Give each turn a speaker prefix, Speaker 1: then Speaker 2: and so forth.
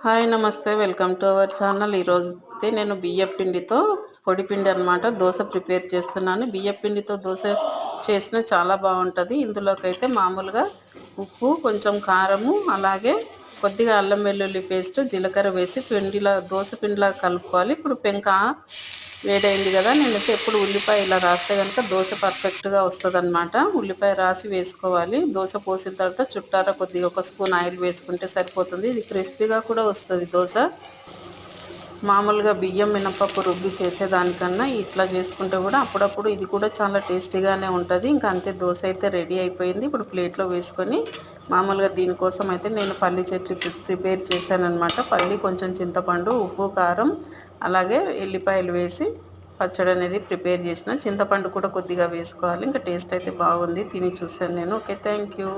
Speaker 1: Hi నమస్తే welcome to our channel. ఈరోజు అయితే నేను బియ్యం పిండితో పొడి పిండి అనమాట దోశ ప్రిపేర్ చేస్తున్నాను. బియ్యం పిండితో దోశ చేసిన చాలా బాగుంటుంది. ఇందులోకైతే మామూలుగా ఉప్పు, కొంచెం కారము, అలాగే కొద్దిగా అల్లం వెల్లుల్లి పేస్ట్, జీలకర్ర వేసి పిండిలా దోశ పిండిలా కలుపుకోవాలి. ఇప్పుడు పెంక వేడైంది కదా, నేనైతే ఎప్పుడు ఉల్లిపాయ ఇలా రాస్తే కనుక దోశ పర్ఫెక్ట్గా వస్తుంది అనమాట. ఉల్లిపాయ రాసి వేసుకోవాలి. దోశ పోసిన తర్వాత చుట్టారా కొద్దిగా ఒక స్పూన్ ఆయిల్ వేసుకుంటే సరిపోతుంది. ఇది క్రిస్పీగా కూడా వస్తుంది దోశ. మామూలుగా బియ్యం మినపప్పు రుబ్బి చేసేదానికన్నా ఇట్లా చేసుకుంటే కూడా అప్పుడప్పుడు ఇది కూడా చాలా టేస్టీగానే ఉంటుంది. ఇంకా అంతే, దోశ అయితే రెడీ అయిపోయింది. ఇప్పుడు ప్లేట్లో వేసుకొని మామూలుగా దీనికోసం అయితే నేను పల్లి చట్నీ ప్రిపేర్ చేశాను అనమాట. పల్లి, కొంచెం చింతపండు, ఉప్పు, కారం, అలాగే ఎల్లిపాయలు వేసి పచ్చడి అనేది ప్రిపేర్ చేసిన. చింతపండు కూడా కొద్దిగా వేసుకోవాలి. ఇంకా టేస్ట్ అయితే బాగుంది, తిని చూశాను నేను. Okay, thank you.